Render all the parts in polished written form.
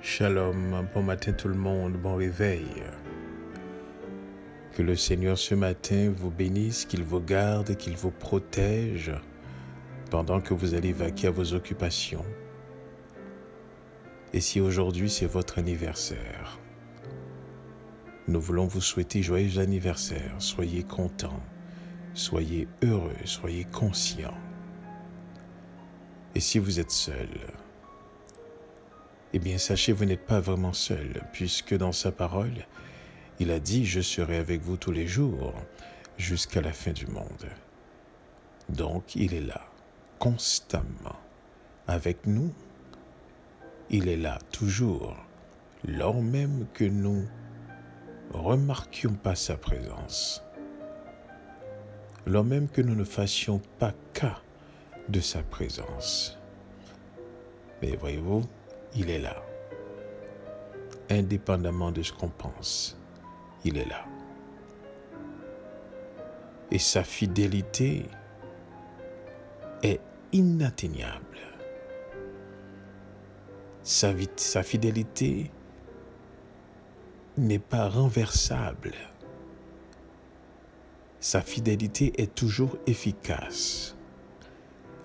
Shalom, bon matin tout le monde, bon réveil. Que le Seigneur ce matin vous bénisse, qu'il vous garde, qu'il vous protège pendant que vous allez vaquer à vos occupations. Et si aujourd'hui c'est votre anniversaire, nous voulons vous souhaiter joyeux anniversaire. Soyez contents, soyez heureux, soyez conscients. Et si vous êtes seul, eh bien, sachez, vous n'êtes pas vraiment seul, puisque dans sa parole, il a dit « Je serai avec vous tous les jours, jusqu'à la fin du monde ». Donc, il est là, constamment, avec nous. Il est là, toujours, lors même que nous ne remarquions pas sa présence, lors même que nous ne fassions pas cas de sa présence. Mais voyez-vous, il est là. Indépendamment de ce qu'on pense, il est là. Et sa fidélité est inatteignable. Sa fidélité n'est pas renversable. Sa fidélité est toujours efficace,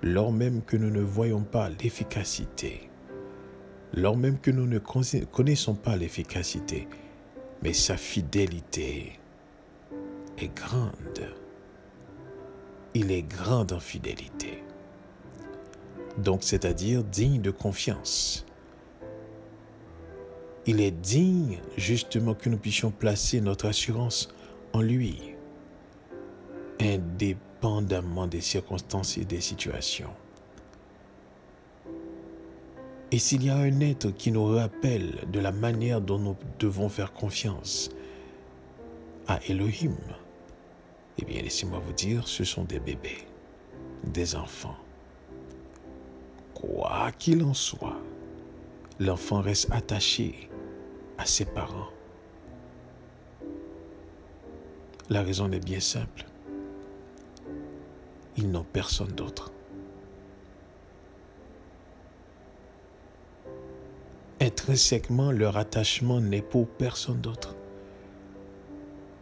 lors même que nous ne voyons pas l'efficacité. Lors même que nous ne connaissons pas l'efficacité, mais sa fidélité est grande. Il est grand en fidélité. Donc, c'est-à-dire digne de confiance. Il est digne, justement, que nous puissions placer notre assurance en lui, indépendamment des circonstances et des situations. Et s'il y a un être qui nous rappelle de la manière dont nous devons faire confiance à Elohim, eh bien, laissez-moi vous dire, ce sont des bébés, des enfants. Quoi qu'il en soit, l'enfant reste attaché à ses parents. La raison est bien simple. Ils n'ont personne d'autre. Intrinsèquement, leur attachement n'est pour personne d'autre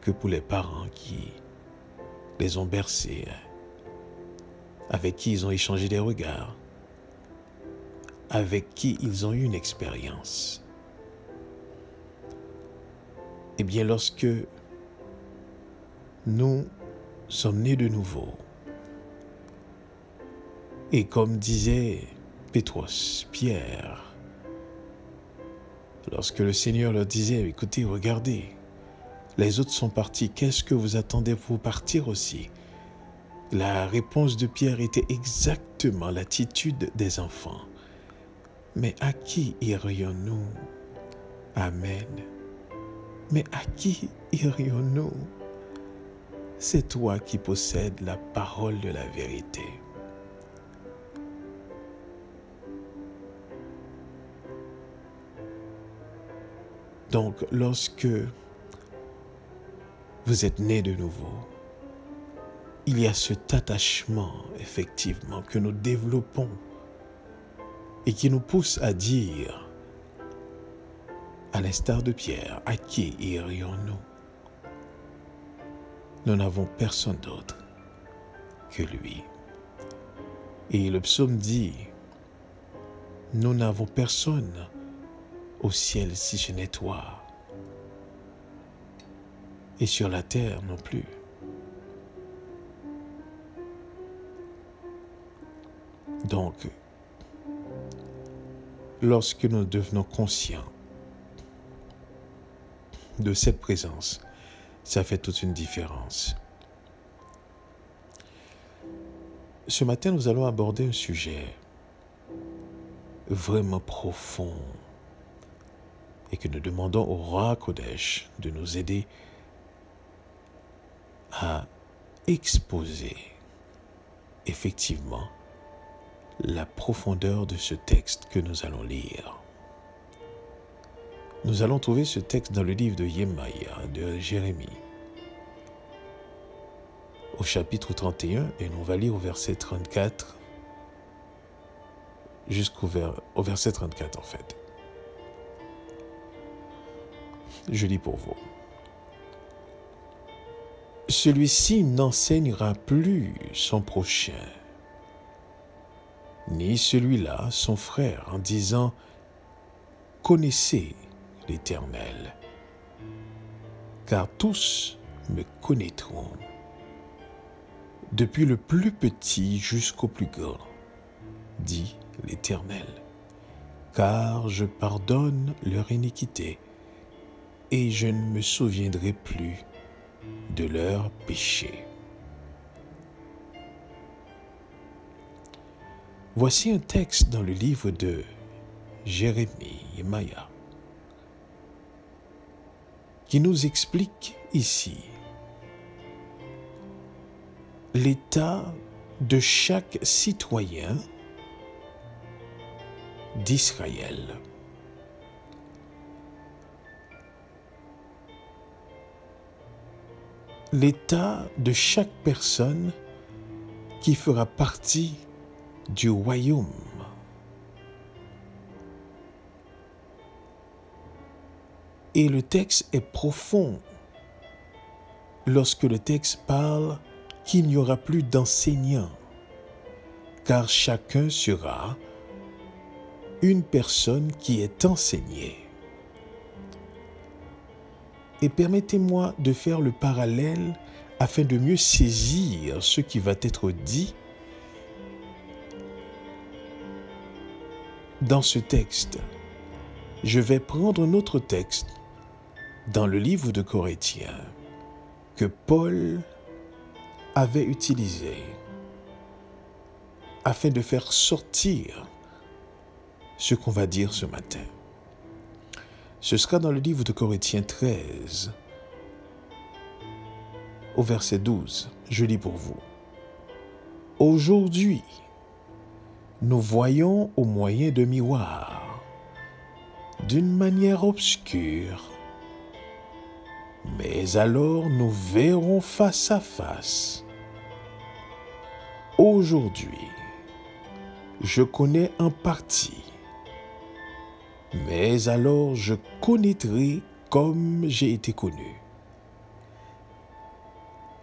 que pour les parents qui les ont bercés, avec qui ils ont échangé des regards, avec qui ils ont eu une expérience. Eh bien, lorsque nous sommes nés de nouveau, et comme disait Pétros, Pierre, lorsque le Seigneur leur disait, écoutez, regardez, les autres sont partis, qu'est-ce que vous attendez pour partir aussi? La réponse de Pierre était exactement l'attitude des enfants. Mais à qui irions-nous? Amen. Mais à qui irions-nous? C'est toi qui possèdes la parole de la vérité. Donc, lorsque vous êtes né de nouveau, il y a cet attachement, effectivement, que nous développons et qui nous pousse à dire, à l'instar de Pierre, à qui irions-nous? Nous n'avons personne d'autre que lui. Et le psaume dit, nous n'avons personne au ciel si ce n'est toi, et sur la terre non plus. Donc, lorsque nous devenons conscients de cette présence, ça fait toute une différence. Ce matin, nous allons aborder un sujet vraiment profond et que nous demandons au Roi Kodesh de nous aider à exposer effectivement la profondeur de ce texte que nous allons lire. Nous allons trouver ce texte dans le livre de Yemaya, de Jérémie, au chapitre 31, et on va lire au verset 34 jusqu'au verset 34 en fait. Je lis pour vous. Celui-ci n'enseignera plus son prochain, ni celui-là son frère, en disant « Connaissez l'Éternel », car tous me connaîtront, depuis le plus petit jusqu'au plus grand, dit l'Éternel, car je pardonne leur iniquité et je ne me souviendrai plus de leurs péchés. Voici un texte dans le livre de Jérémie et Maya qui nous explique ici l'état de chaque citoyen d'Israël. L'état de chaque personne qui fera partie du royaume. Et le texte est profond lorsque le texte parle qu'il n'y aura plus d'enseignants, car chacun sera une personne qui est enseignée. Et permettez-moi de faire le parallèle afin de mieux saisir ce qui va être dit dans ce texte. Je vais prendre un autre texte dans le livre de Corinthiens que Paul avait utilisé afin de faire sortir ce qu'on va dire ce matin. Ce sera dans le livre de Corinthiens 13, au verset 12. Je lis pour vous. Aujourd'hui, nous voyons au moyen de miroirs, d'une manière obscure, mais alors nous verrons face à face. Aujourd'hui, je connais en partie, mais alors je connaîtrai comme j'ai été connu.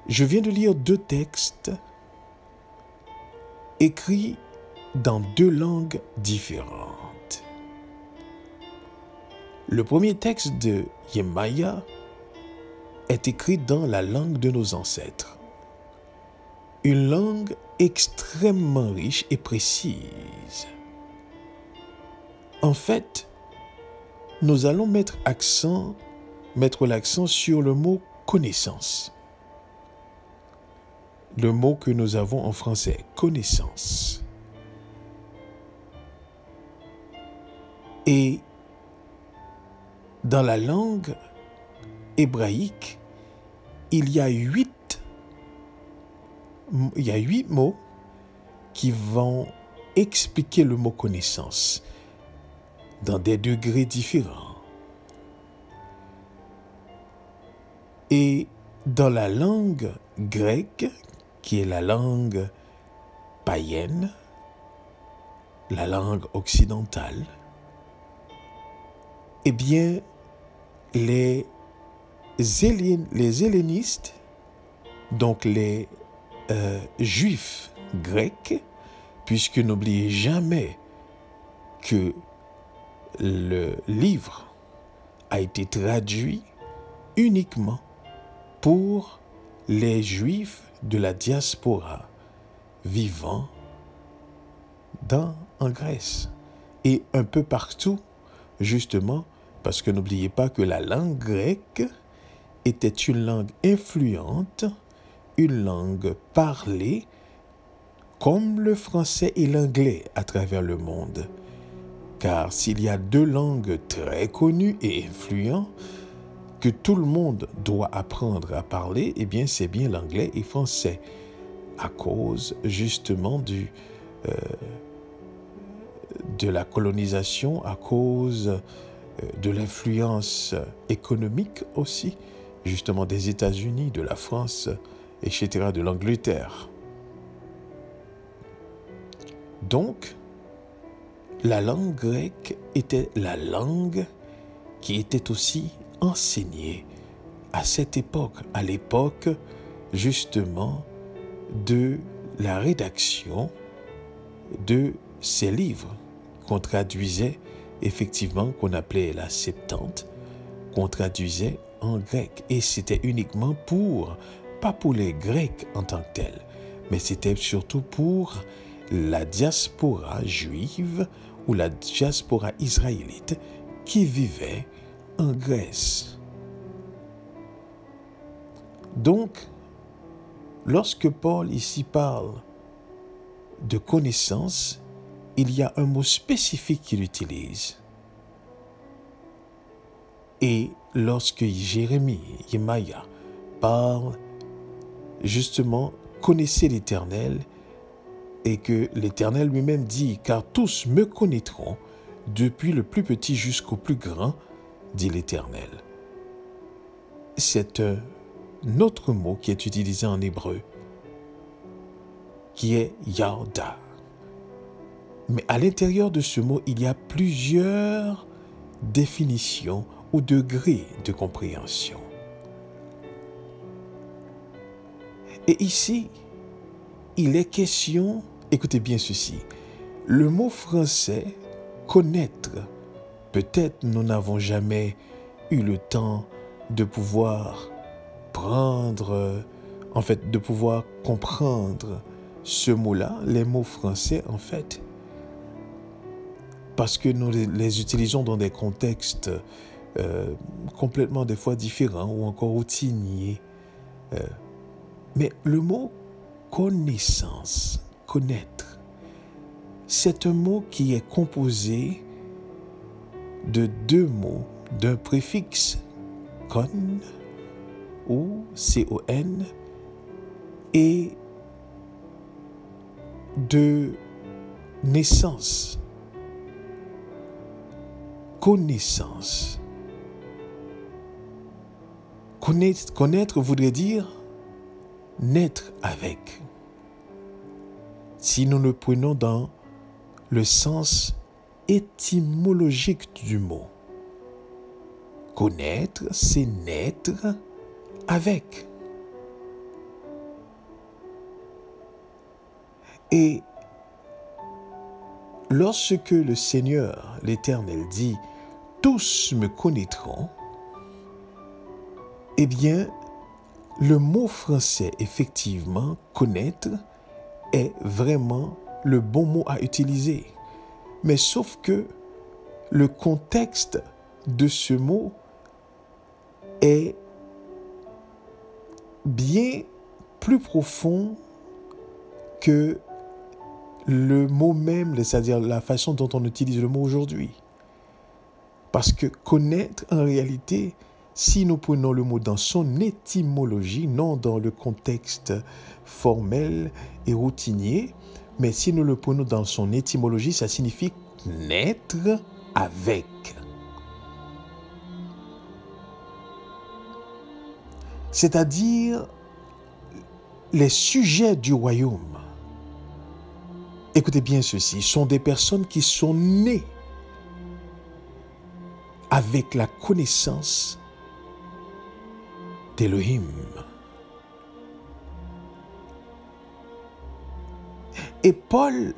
Je viens de lire deux textes écrits dans deux langues différentes. Le premier texte de Yemaya est écrit dans la langue de nos ancêtres, une langue extrêmement riche et précise. En fait, nous allons mettre l'accent sur le mot connaissance. Le mot que nous avons en français, connaissance. Et dans la langue hébraïque, il y a huit mots qui vont expliquer le mot connaissance dans des degrés différents. Et dans la langue grecque, qui est la langue païenne, la langue occidentale, eh bien, les hellénistes, donc les juifs grecs, puisque n'oubliez jamais que le livre a été traduit uniquement pour les juifs de la diaspora vivant en Grèce et un peu partout, justement parce que n'oubliez pas que la langue grecque était une langue influente, une langue parlée comme le français et l'anglais à travers le monde. Car s'il y a deux langues très connues et influentes que tout le monde doit apprendre à parler, eh bien c'est bien l'anglais et français, à cause justement de la colonisation, à cause de l'influence économique aussi, justement des États-Unis, de la France, etc., de l'Angleterre. Donc, la langue grecque était la langue qui était aussi enseigné à cette époque, à l'époque justement de la rédaction de ces livres qu'on traduisait effectivement, qu'on appelait la Septante, qu'on traduisait en grec. Et c'était uniquement pas pour les Grecs en tant que tels, mais c'était surtout pour la diaspora juive ou la diaspora israélite qui vivait en Grèce. Donc, lorsque Paul ici parle de connaissance, il y a un mot spécifique qu'il utilise. Et lorsque Jérémia parle justement, connaissez l'Éternel, et que l'Éternel lui-même dit, car tous me connaîtront, depuis le plus petit jusqu'au plus grand, dit l'Éternel. C'est un autre mot qui est utilisé en hébreu, qui est Yarda. Mais à l'intérieur de ce mot, il y a plusieurs définitions ou degrés de compréhension. Et ici, il est question, écoutez bien ceci, le mot français « connaître », peut-être nous n'avons jamais eu le temps de pouvoir de pouvoir comprendre ce mot-là, les mots français en fait, parce que nous les utilisons dans des contextes complètement des fois différents ou encore routiniers. Mais le mot connaissance, connaître, c'est un mot qui est composé de deux mots, d'un préfixe con ou con et de naissance. Connaissance. Connaître voudrait dire naître avec. Si nous le prenons dans le sens étymologique du mot, connaître, c'est naître avec. Et lorsque le Seigneur, l'Éternel, dit « tous me connaîtront », eh bien, le mot français, effectivement, « connaître », est vraiment le bon mot à utiliser. Mais sauf que le contexte de ce mot est bien plus profond que le mot même, c'est-à-dire la façon dont on utilise le mot aujourd'hui. Parce que connaître, en réalité, si nous prenons le mot dans son étymologie, non dans le contexte formel et routinier, mais si nous le prenons dans son étymologie, ça signifie naître avec. C'est-à-dire les sujets du royaume. Écoutez bien ceci, sont des personnes qui sont nées avec la connaissance d'Élohim. Et Paul,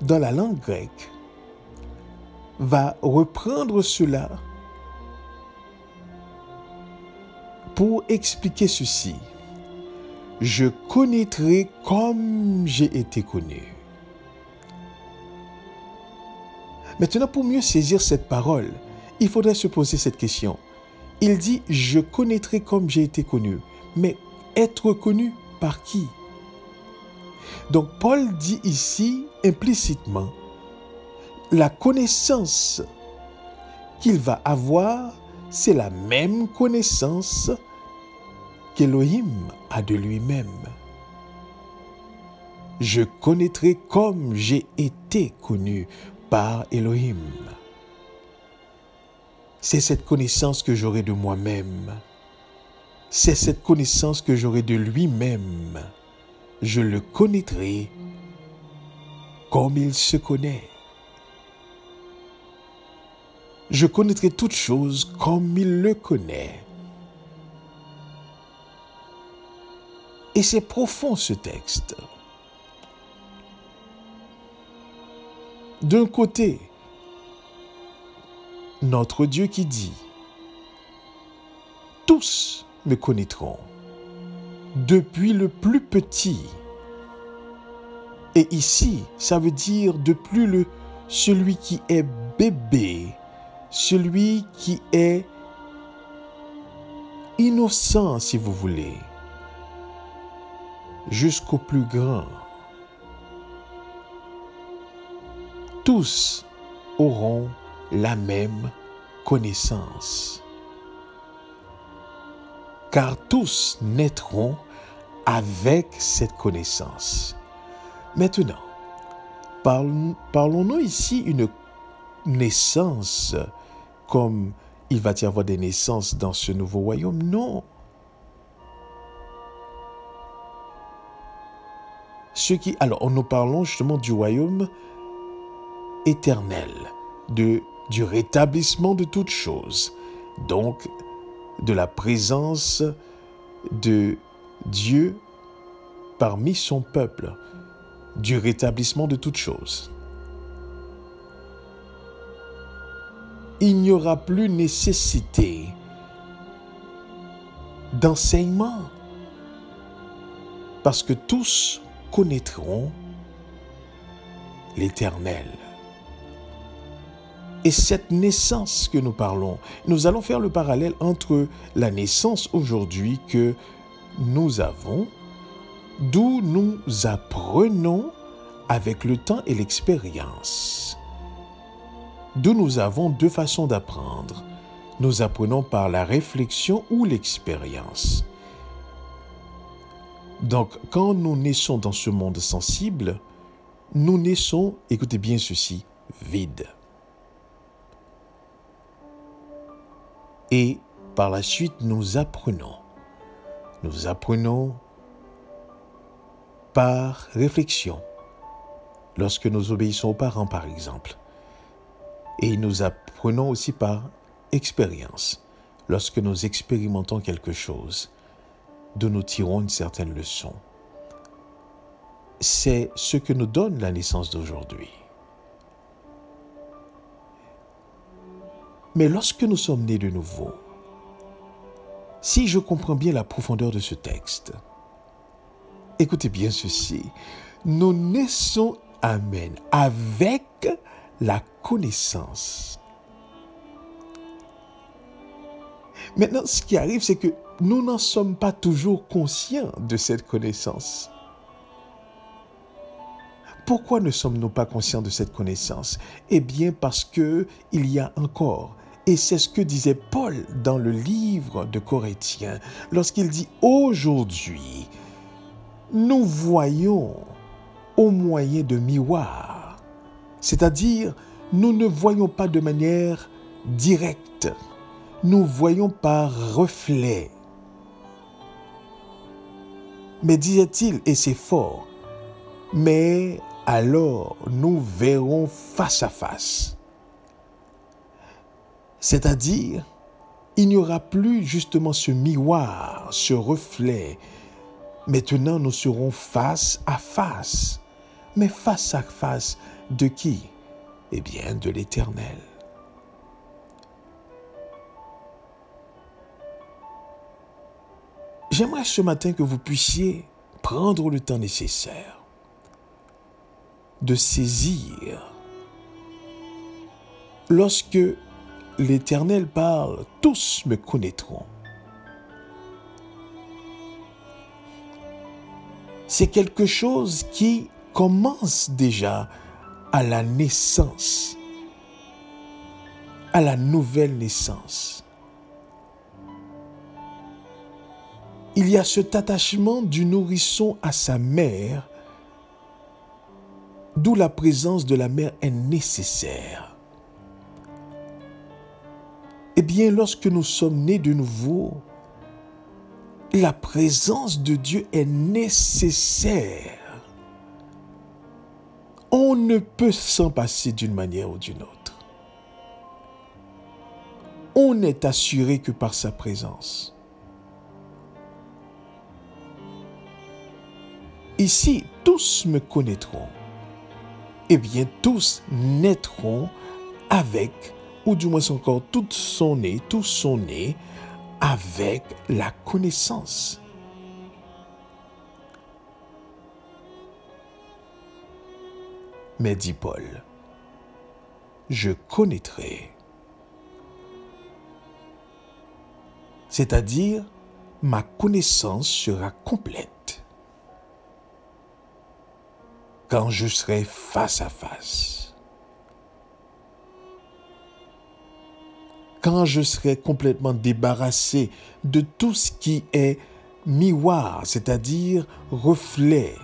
dans la langue grecque, va reprendre cela pour expliquer ceci. Je connaîtrai comme j'ai été connu. Maintenant, pour mieux saisir cette parole, il faudrait se poser cette question. Il dit « Je connaîtrai comme j'ai été connu ». Mais être connu par qui? Donc, Paul dit ici implicitement la connaissance qu'il va avoir, c'est la même connaissance qu'Élohim a de lui-même. Je connaîtrai comme j'ai été connu par Élohim. C'est cette connaissance que j'aurai de moi-même. C'est cette connaissance que j'aurai de lui-même. Je le connaîtrai comme il se connaît. Je connaîtrai toutes choses comme il le connaît. Et c'est profond ce texte. D'un côté, notre Dieu qui dit, tous me connaîtront, depuis le plus petit. Et ici, ça veut dire depuis celui qui est bébé, celui qui est innocent, si vous voulez, jusqu'au plus grand. Tous auront la même connaissance, car tous naîtront avec cette connaissance. Maintenant, parlons-nous ici une naissance comme il va y avoir des naissances dans ce nouveau royaume? Non. Alors, nous parlons justement du royaume éternel, du rétablissement de toutes choses, donc de la présence de Dieu parmi son peuple, du rétablissement de toutes choses. Il n'y aura plus nécessité d'enseignement, parce que tous connaîtront l'Éternel. Et cette naissance que nous parlons, nous allons faire le parallèle entre la naissance aujourd'hui que nous avons, d'où nous apprenons avec le temps et l'expérience. D'où nous avons deux façons d'apprendre. Nous apprenons par la réflexion ou l'expérience. Donc, quand nous naissons dans ce monde sensible, nous naissons, écoutez bien ceci, vides. Et par la suite, nous apprenons. Nous apprenons par réflexion, lorsque nous obéissons aux parents, par exemple. Et nous apprenons aussi par expérience, lorsque nous expérimentons quelque chose, d'où nous tirons une certaine leçon. C'est ce que nous donne la naissance d'aujourd'hui. Mais lorsque nous sommes nés de nouveau, si je comprends bien la profondeur de ce texte, écoutez bien ceci, nous naissons, amen, avec la connaissance. Maintenant, ce qui arrive, c'est que nous n'en sommes pas toujours conscients de cette connaissance. Pourquoi ne sommes-nous pas conscients de cette connaissance? Eh bien, parce que il y a encore, et c'est ce que disait Paul dans le livre de Corinthiens, lorsqu'il dit « Aujourd'hui, nous voyons au moyen de miroirs », c'est-à-dire, nous ne voyons pas de manière directe, nous voyons par reflet. Mais disait-il, et c'est fort, mais alors nous verrons face à face. C'est-à-dire, il n'y aura plus justement ce miroir, ce reflet. Maintenant, nous serons face à face. Mais face à face de qui? Eh bien, de l'Éternel. J'aimerais ce matin que vous puissiez prendre le temps nécessaire de saisir. Lorsque l'Éternel parle, tous me connaîtront. C'est quelque chose qui commence déjà à la naissance, à la nouvelle naissance. Il y a cet attachement du nourrisson à sa mère, d'où la présence de la mère est nécessaire. Eh bien, lorsque nous sommes nés de nouveau, la présence de Dieu est nécessaire. On ne peut s'en passer d'une manière ou d'une autre. on est assuré que par sa présence. Ici, tous me connaîtront. Eh bien, tous naîtront avec, ou du moins encore, tous sont nés avec la connaissance. Mais dit Paul, je connaîtrai. C'est-à-dire, ma connaissance sera complète quand je serai face à face. Quand je serai complètement débarrassé de tout ce qui est miroir, c'est-à-dire reflet,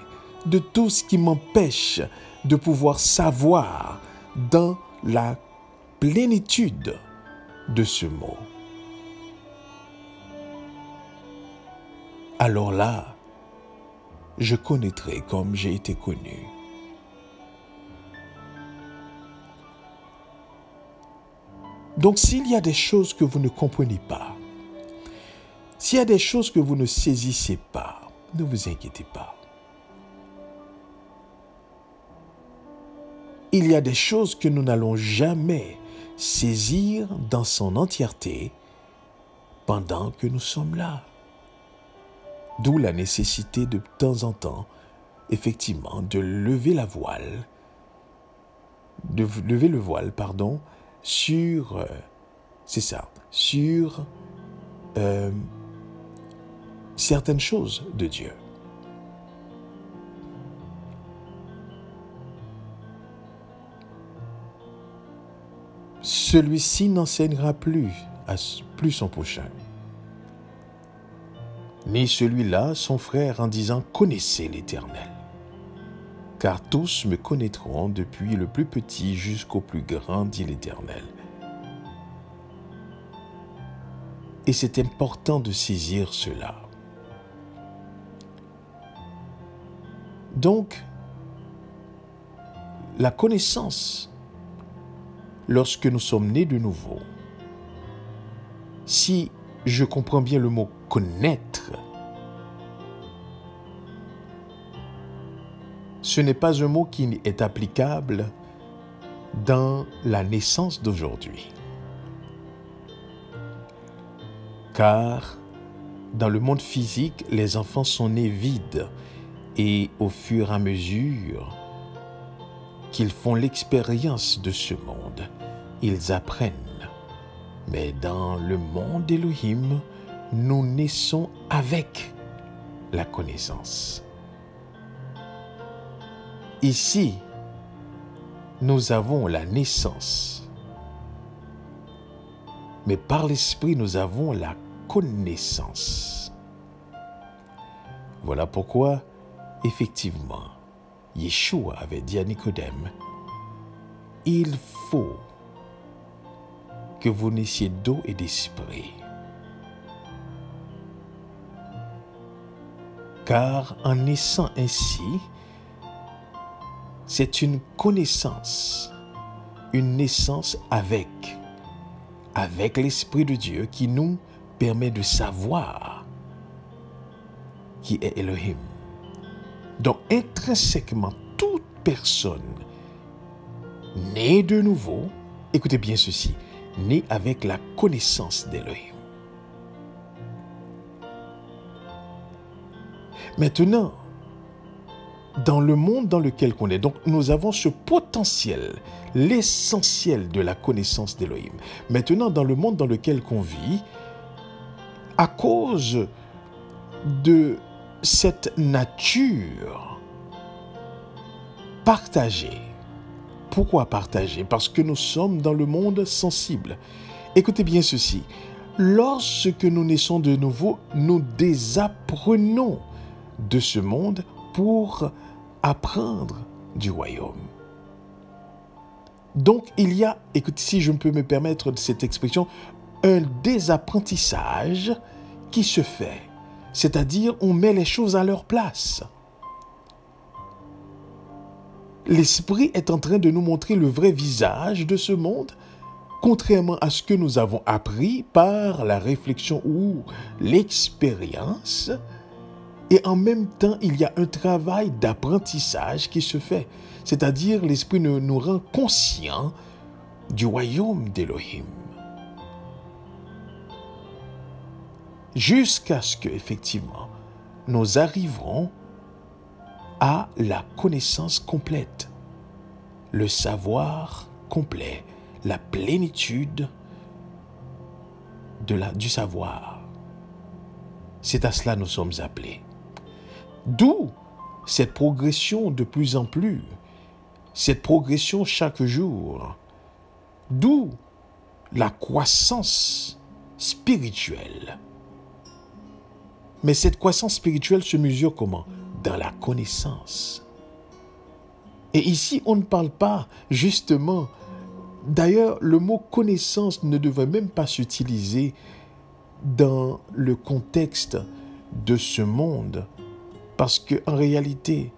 de tout ce qui m'empêche de pouvoir savoir dans la plénitude de ce mot. Alors là, je connaîtrai comme j'ai été connu. Donc s'il y a des choses que vous ne comprenez pas, s'il y a des choses que vous ne saisissez pas, ne vous inquiétez pas. Il y a des choses que nous n'allons jamais saisir dans son entièreté pendant que nous sommes là. D'où la nécessité de temps en temps, effectivement, de lever la voile, sur, sur certaines choses de Dieu. Celui-ci n'enseignera plus son prochain, ni celui-là son frère en disant « Connaissez l'Éternel ». Car tous me connaîtront depuis le plus petit jusqu'au plus grand, dit l'Éternel. Et c'est important de saisir cela. Donc, la connaissance, lorsque nous sommes nés de nouveau, si je comprends bien le mot « connaître », ce n'est pas un mot qui est applicable dans la naissance d'aujourd'hui. Car dans le monde physique, les enfants sont nés vides et au fur et à mesure qu'ils font l'expérience de ce monde, ils apprennent. Mais dans le monde d'Élohim, nous naissons avec la connaissance. Ici, nous avons la naissance, mais par l'Esprit, nous avons la connaissance. Voilà pourquoi, effectivement, Yeshua avait dit à Nicodème, « Il faut que vous naissiez d'eau et d'esprit. Car en naissant ainsi, c'est une connaissance, une naissance avec l'Esprit de Dieu qui nous permet de savoir qui est Elohim. Donc intrinsèquement, toute personne née de nouveau, écoutez bien ceci, née avec la connaissance d'Elohim. Maintenant, dans le monde dans lequel on est, donc nous avons ce potentiel, l'essentiel de la connaissance d'Elohim. Maintenant, dans le monde dans lequel on vit, à cause de cette nature partagée. Pourquoi partager? Parce que nous sommes dans le monde sensible. Écoutez bien ceci. Lorsque nous naissons de nouveau, nous désapprenons de ce monde pour apprendre du royaume. Donc, il y a, écoutez, si je peux me permettre cette expression, un désapprentissage qui se fait. C'est-à-dire, on met les choses à leur place. L'Esprit est en train de nous montrer le vrai visage de ce monde contrairement à ce que nous avons appris par la réflexion ou l'expérience. Et en même temps, il y a un travail d'apprentissage qui se fait. C'est-à-dire, l'Esprit nous rend conscients du royaume d'Élohim. Jusqu'à ce que, effectivement, nous arriverons à la connaissance complète, le savoir complet, la plénitude du savoir. C'est à cela que nous sommes appelés. D'où cette progression de plus en plus, cette progression chaque jour, d'où la croissance spirituelle. Mais cette croissance spirituelle se mesure comment? Dans la connaissance. Et ici, on ne parle pas justement. D'ailleurs, le mot connaissance ne devrait même pas s'utiliser dans le contexte de ce monde. Parce qu'en réalité,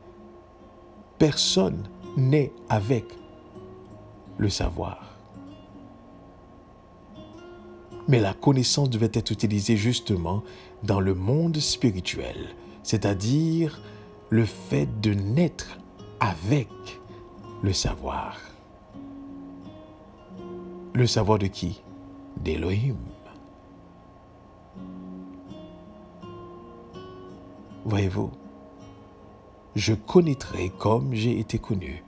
personne n'est avec le savoir. Mais la connaissance devait être utilisée justement dans le monde spirituel, c'est-à-dire le fait de naître avec le savoir. Le savoir de qui? D'Élohim. Voyez-vous, je connaîtrai comme j'ai été connu.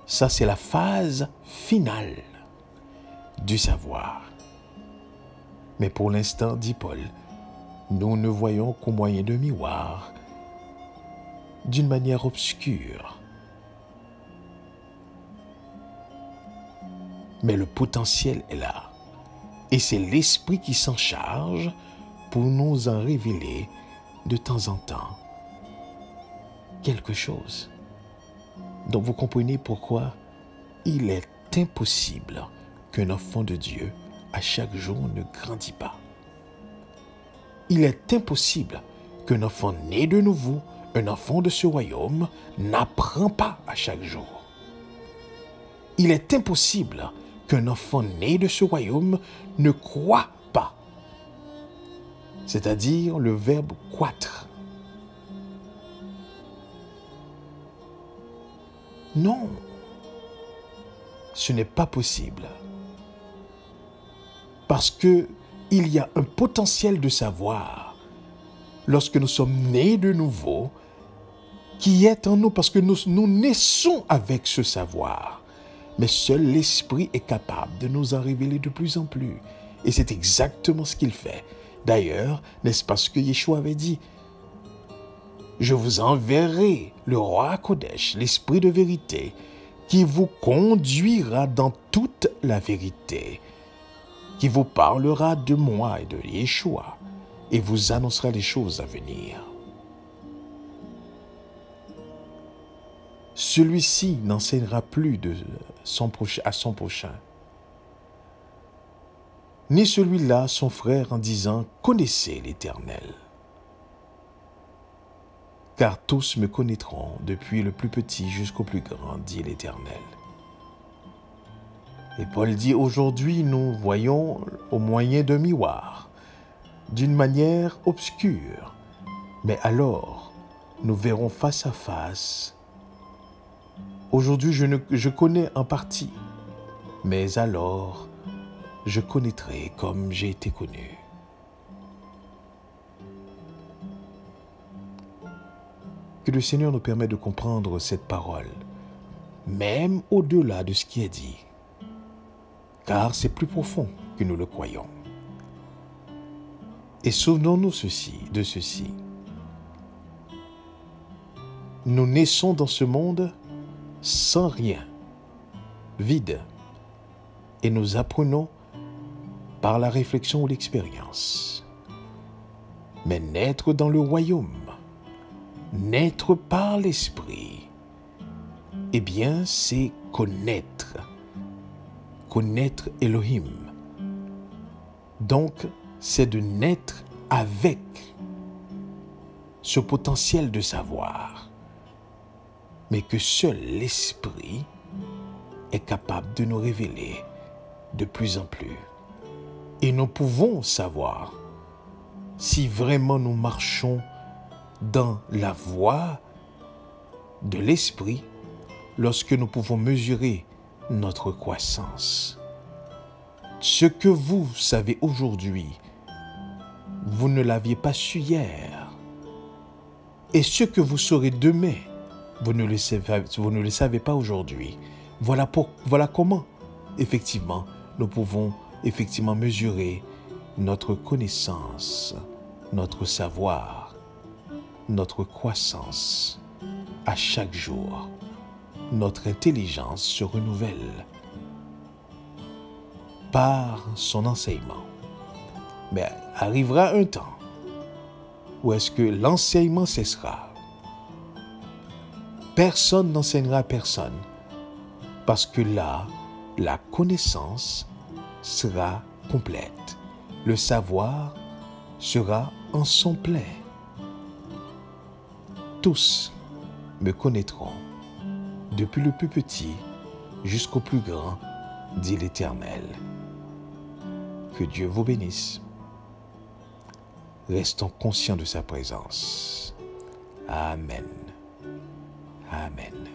Ça, c'est la phase finale du savoir. Mais pour l'instant, dit Paul, nous ne voyons qu'au moyen de miroir, d'une manière obscure. Mais le potentiel est là. Et c'est l'Esprit qui s'en charge pour nous en révéler de temps en temps quelque chose. Donc vous comprenez pourquoi il est impossible qu'un enfant de Dieu à chaque jour ne grandit pas. Il est impossible qu'un enfant né de nouveau, un enfant de ce royaume, n'apprend pas à chaque jour. Il est impossible qu'un enfant né de ce royaume ne croit pas. C'est-à-dire le verbe croître. Non, ce n'est pas possible. Parce que il y a un potentiel de savoir lorsque nous sommes nés de nouveau qui est en nous parce que nous naissons avec ce savoir. Mais seul l'Esprit est capable de nous en révéler de plus en plus. Et c'est exactement ce qu'il fait. D'ailleurs, n'est-ce pas ce que Yeshua avait dit? Je vous enverrai le roi Kodesh, l'Esprit de vérité, qui vous conduira dans toute la vérité, qui vous parlera de moi et de Yeshua, et vous annoncera les choses à venir. Celui-ci n'enseignera plus à son prochain, ni celui-là son frère en disant « Connaissez l'Éternel ». Car tous me connaîtront, depuis le plus petit jusqu'au plus grand, dit l'Éternel. Et Paul dit, aujourd'hui, nous voyons au moyen d'un miroir, d'une manière obscure. Mais alors, nous verrons face à face. Aujourd'hui, je connais en partie, mais alors, je connaîtrai comme j'ai été connu. Que le Seigneur nous permette de comprendre cette parole, même au-delà de ce qui est dit, car c'est plus profond que nous le croyons. Et souvenons-nous de ceci. Nous naissons dans ce monde sans rien, vide, et nous apprenons par la réflexion ou l'expérience. Mais naître dans le royaume, naître par l'Esprit, eh bien, c'est connaître Elohim. Donc, c'est de naître avec ce potentiel de savoir, mais que seul l'Esprit est capable de nous révéler de plus en plus. Et nous pouvons savoir si vraiment nous marchons dans la voie de l'esprit lorsque nous pouvons mesurer notre croissance. Ce que vous savez aujourd'hui, vous ne l'aviez pas su hier. Et ce que vous saurez demain, vous ne le savez pas aujourd'hui. Voilà comment, effectivement, nous pouvons mesurer notre connaissance, notre savoir, notre croissance à chaque jour. Notre intelligence se renouvelle par son enseignement. Mais arrivera un temps où est-ce que l'enseignement cessera. Personne n'enseignera à personne parce que là, la connaissance sera complète. Le savoir sera en son plein. Tous me connaîtront, depuis le plus petit jusqu'au plus grand, dit l'Éternel. Que Dieu vous bénisse. Restons conscients de sa présence. Amen. Amen.